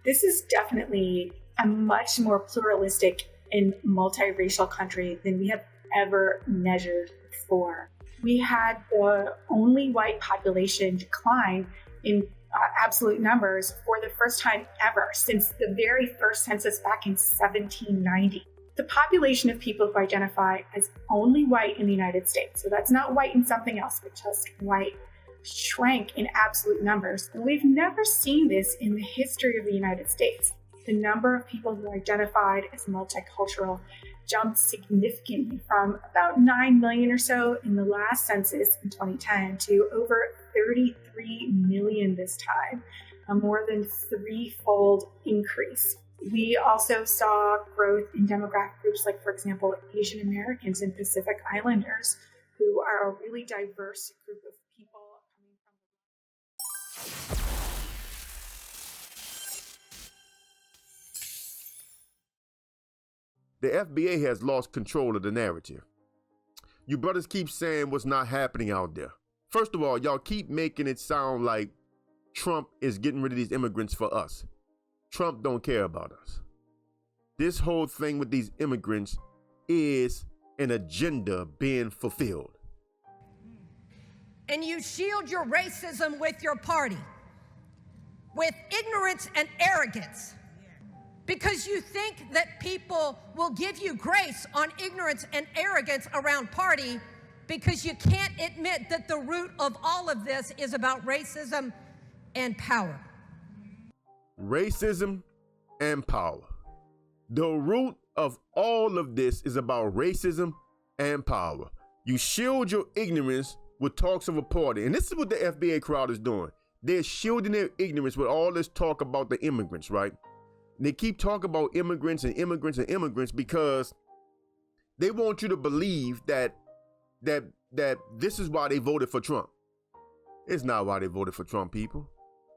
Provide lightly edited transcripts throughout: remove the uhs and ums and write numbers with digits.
This is definitely a much more pluralistic and multiracial country than we have ever measured before. We had the only white population decline in absolute numbers for the first time ever since the very first census back in 1790. The population of people who identify as only white in the United States, so that's not white in something else, but just white, shrank in absolute numbers. And we've never seen this in the history of the United States. The number of people who identified as multicultural jumped significantly from about 9 million or so in the last census in 2010 to over 33 million this time, a more than threefold increase. We also saw growth in demographic groups like, for example, Asian Americans and Pacific Islanders, who are a really diverse group of people coming from. The FBA has lost control of the narrative. You brothers keep saying what's not happening out there. First of all, y'all keep making it sound like Trump is getting rid of these immigrants for us. Trump don't care about us. This whole thing with these immigrants is an agenda being fulfilled. And you shield your racism with your party, with ignorance and arrogance, because you think that people will give you grace on ignorance and arrogance around party, because you can't admit that the root of all of this is about racism and power. Racism and power. The root of all of this is about racism and power. You shield your ignorance with talks of a party. And this is what the FBA crowd is doing. They're shielding their ignorance with all this talk about the immigrants, right? And they keep talking about immigrants and immigrants and immigrants because they want you to believe that this is why they voted for Trump. It's not why they voted for Trump, people.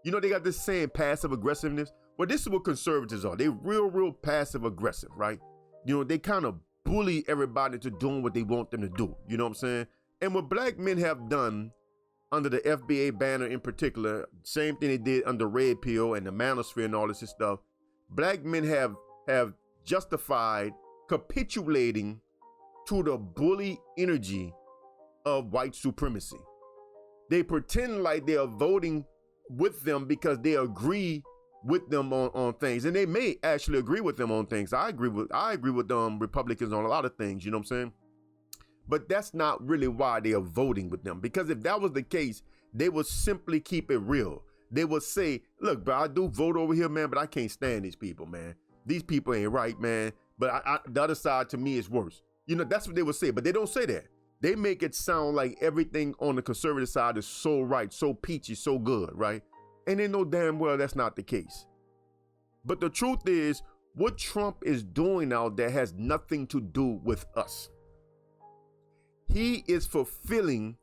You know, they got this saying passive aggressiveness. Well, this is what conservatives are. They're real passive aggressive, right? You know, they kind of bully everybody into doing what they want them to do. You know what I'm saying? And what black men have done under the FBA banner in particular, same thing they did under Red Pill and the Manosphere and all this stuff, black men have justified capitulating to the bully energy of white supremacy. They pretend like they are voting with them because they agree with them on things, and they may actually agree with them on things. I agree with Republicans on a lot of things, you know what I'm saying? But that's not really why they are voting with them, because if that was the case, they would simply keep it real. They would say, look, bro, I do vote over here, man, but I can't stand these people, man. These people ain't right, man. But the other side to me is worse. You know, that's what they would say, but they don't say that. They make it sound like everything on the conservative side is so right, so peachy, so good, right? And they know damn well that's not the case. But the truth is, what Trump is doing now there has nothing to do with us. He is fulfilling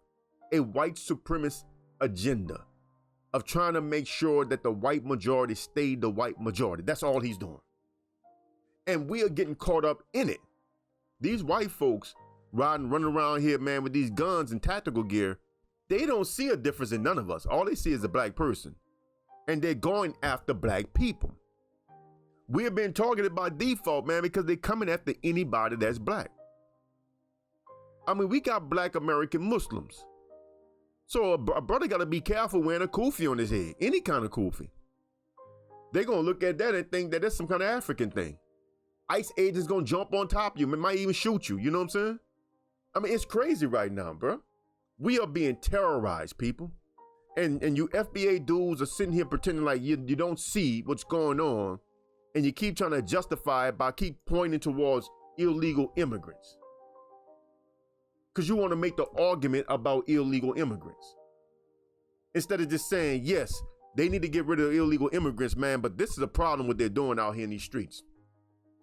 a white supremacist agenda of trying to make sure that the white majority stay the white majority. That's all he's doing. And we are getting caught up in it. These white folks running around here, man, with these guns and tactical gear, they don't see a difference in none of us. All they see is a black person. And they're going after black people. We're being targeted by default, man, because they're coming after anybody that's black. I mean, we got black American Muslims. So a brother got to be careful wearing a kufi on his head, any kind of kufi. They're going to look at that and think that that's some kind of African thing. ICE agents going to jump on top of you, might even shoot you, you know what I'm saying? I mean, it's crazy right now, bro. We are being terrorized, people. And you FBA dudes are sitting here pretending like you don't see what's going on, and you keep trying to justify it by keep pointing towards illegal immigrants. Because you want to make the argument about illegal immigrants. Instead of just saying, yes, they need to get rid of illegal immigrants, man, but this is a problem what they're doing out here in these streets.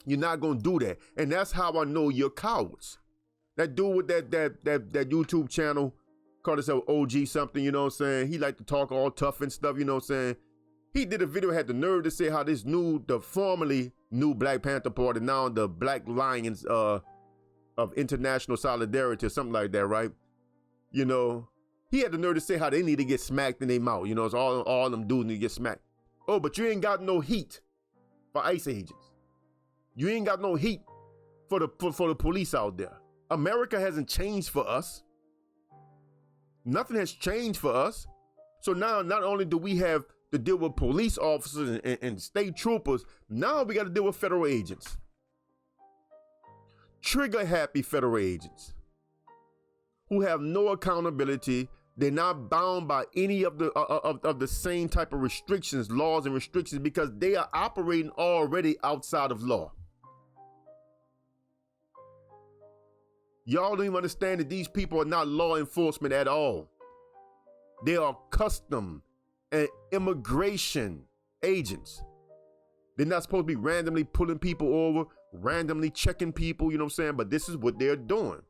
You're not going to do that. And that's how I know you're cowards. That dude with that YouTube channel, called himself OG something, you know what I'm saying? He like to talk all tough and stuff, you know what I'm saying? He did a video, had the nerve to say how the formerly new Black Panther Party, now the Black Lions of International Solidarity or something like that, right? You know, he had the nerve to say how they need to get smacked in their mouth. You know, it's all them dudes need to get smacked. Oh, but you ain't got no heat for ICE agents. You ain't got no heat for the police out there. America hasn't changed for us. Nothing has changed for us. So now not only do we have to deal with police officers and state troopers, now we got to deal with federal agents. Trigger happy federal agents who have no accountability. They're not bound by any of the same type of restrictions, laws and restrictions, because they are operating already outside of law. Y'all don't even understand that these people are not law enforcement at all. They are custom and immigration agents. They're not supposed to be randomly pulling people over, randomly checking people, you know what I'm saying? But this is what they're doing.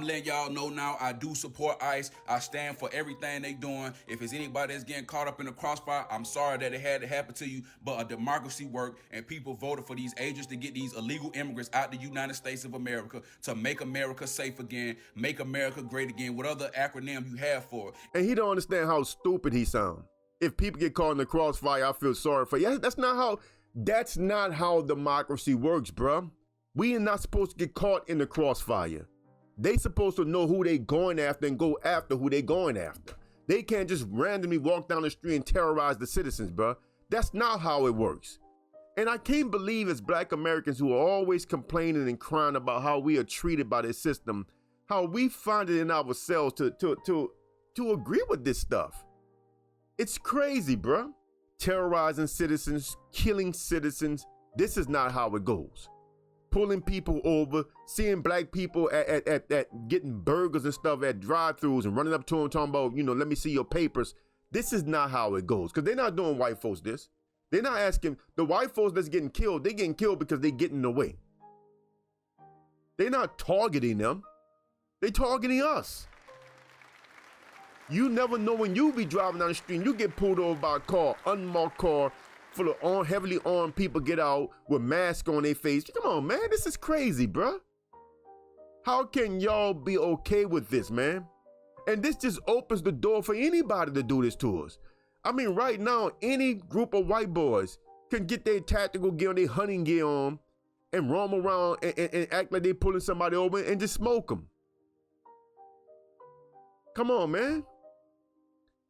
I'm letting y'all know now, I do support ICE. I stand for everything they doing. If it's anybody that's getting caught up in the crossfire, I'm sorry that it had to happen to you, but a democracy worked and people voted for these agents to get these illegal immigrants out the United States of America to make America safe again, make America great again, what other acronym you have for it. And he don't understand how stupid he sounds. If people get caught in the crossfire, I feel sorry for you. That's not how democracy works, bruh. We are not supposed to get caught in the crossfire. They supposed to know who they going after and go after who they going after. They can't just randomly walk down the street and terrorize the citizens, bruh. That's not how it works. And I can't believe it's Black Americans who are always complaining and crying about how we are treated by this system, how we find it in ourselves to agree with this stuff. It's crazy, bruh. Terrorizing citizens, killing citizens. This is not how it goes. Pulling people over, seeing Black people at getting burgers and stuff at drive-thrus and running up to them talking about, let me see your papers. This is not how it goes, because they're not doing white folks this. They're not asking, the white folks that's getting killed, they're getting killed because they're getting away. They're not targeting them. They're targeting us. You never know when you be driving down the street and you get pulled over by a car, unmarked car, full of heavily armed people get out with masks on their face. Come on, man, this is crazy, bruh. How can y'all be okay with this, man? And this just opens the door for anybody to do this to us. I mean, right now, any group of white boys can get their tactical gear, their hunting gear on, and roam around and act like they pulling somebody over and just smoke them. Come on, man.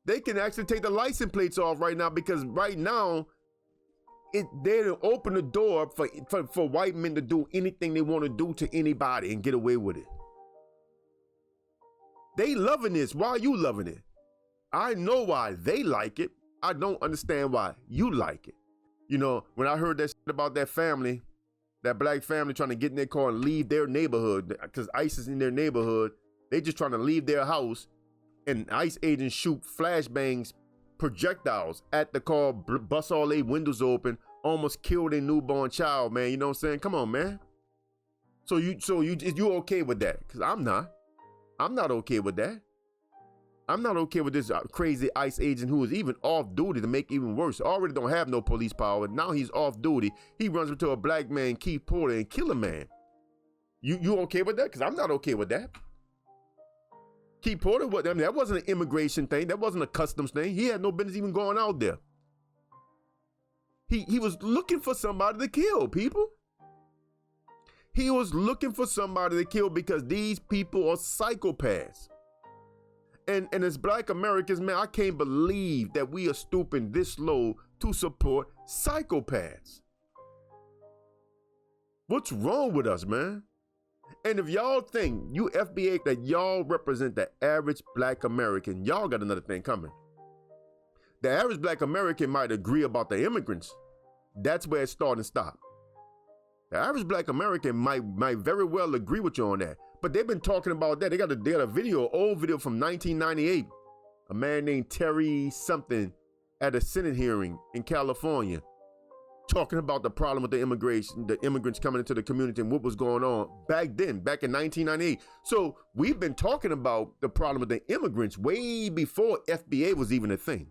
They can actually take the license plates off right now, because right now, they open the door for white men to do anything they want to do to anybody and get away with it. They loving this. Why are you loving it? I know why they like it. I don't understand why you like it. When I heard that shit about that family, that Black family trying to get in their car and leave their neighborhood because ICE is in their neighborhood, they just trying to leave their house, and ICE agents shoot flashbangs, projectiles at the car, bust all their windows open, almost killed a newborn child, man. You know what I'm saying? Come on, man. So you okay with that? Because I'm not. I'm not okay with that. I'm not okay with this crazy ICE agent who is even off duty to make it even worse. Already don't have no police power. Now he's off duty. He runs into a Black man, Keith Porter, and kill a man. You okay with that? Because I'm not okay with that. Keith Porter, that wasn't an immigration thing. That wasn't a customs thing. He had no business even going out there. He was looking for somebody to kill, people. He was looking for somebody to kill because these people are psychopaths. And as Black Americans, man, I can't believe that we are stooping this low to support psychopaths. What's wrong with us, man? And if y'all think, you FBA, that y'all represent the average Black American, y'all got another thing coming. The average Black American might agree about the immigrants. That's where it starts and stops. The average Black American might very well agree with you on that. But they've been talking about that. They got a video, old video from 1998. A man named Terry something at a Senate hearing in California, talking about the problem with the immigrants coming into the community and what was going on back then, back in 1998. So we've been talking about the problem with the immigrants way before FBA was even a thing.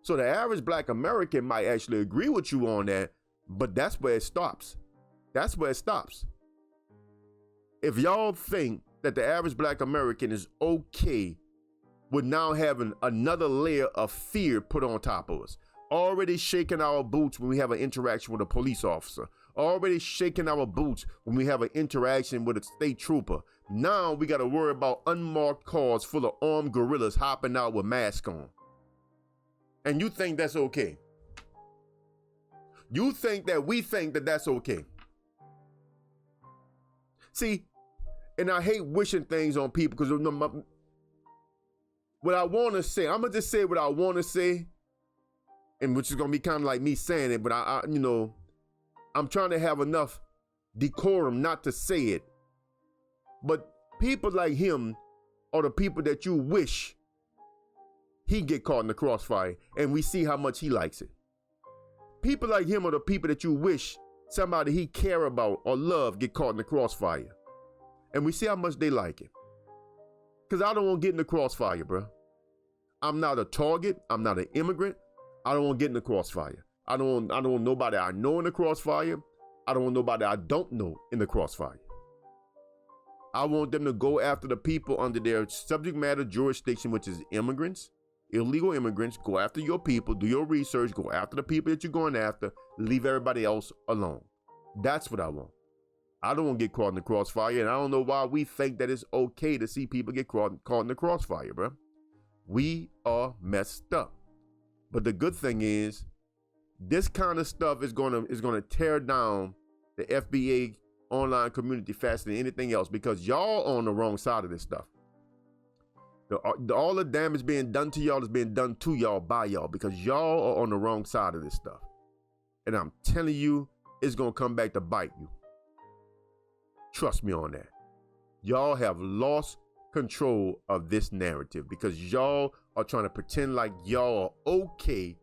So the average Black American might actually agree with you on that, but that's where it stops. That's where it stops. If y'all think that the average Black American is okay with now having another layer of fear put on top of us, already shaking our boots when we have an interaction with a police officer, already shaking our boots when we have an interaction with a state trooper. Now we got to worry about unmarked cars full of armed guerrillas hopping out with masks on. And you think that's okay? You think that we think that that's okay? See, and I hate wishing things on people because what I want to say, I'm going to just say what I want to say, and which is going to be kind of like me saying it, but I'm trying to have enough decorum not to say it. But people like him are the people that you wish he get caught in the crossfire, and we see how much he likes it. People like him are the people that you wish somebody he care about or love get caught in the crossfire, and we see how much they like it. Because I don't want to get in the crossfire, bro. I'm not a target. I'm not an immigrant. I don't want to get in the crossfire. I don't want nobody I know in the crossfire. I don't want nobody I don't know in the crossfire. I want them to go after the people under their subject matter jurisdiction, which is immigrants, illegal immigrants. Go after your people, do your research, go after the people that you're going after, leave everybody else alone. That's what I want. I don't want to get caught in the crossfire, and I don't know why we think that it's okay to see people get caught in the crossfire, bro. We are messed up. But the good thing is, this kind of stuff is gonna tear down the FBA online community faster than anything else, because y'all are on the wrong side of this stuff. All the damage being done to y'all is being done to y'all by y'all, because y'all are on the wrong side of this stuff. And I'm telling you, it's gonna come back to bite you. Trust me on that. Y'all have lost control of this narrative because y'all are trying to pretend like y'all are okay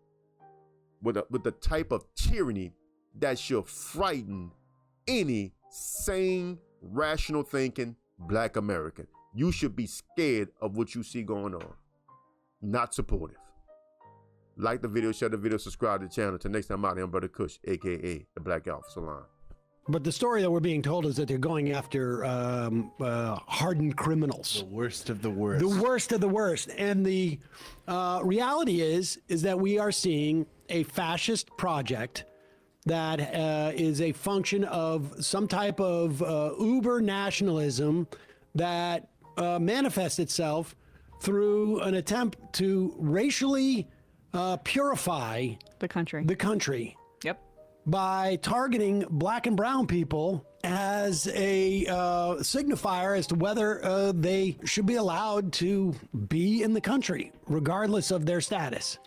with the type of tyranny that should frighten any sane, rational thinking Black American. You should be scared of what you see going on, not supportive. Like the video, share the video, subscribe to the channel. Till next time, I'm Brother Kush, aka the Black Alpha Salon. But the story that we're being told is that they're going after hardened criminals. The worst of the worst. The worst of the worst. And the reality is that we are seeing a fascist project that is a function of some type of uber nationalism that manifests itself through an attempt to racially purify the country. Yep. By targeting Black and brown people as a signifier as to whether they should be allowed to be in the country, regardless of their status.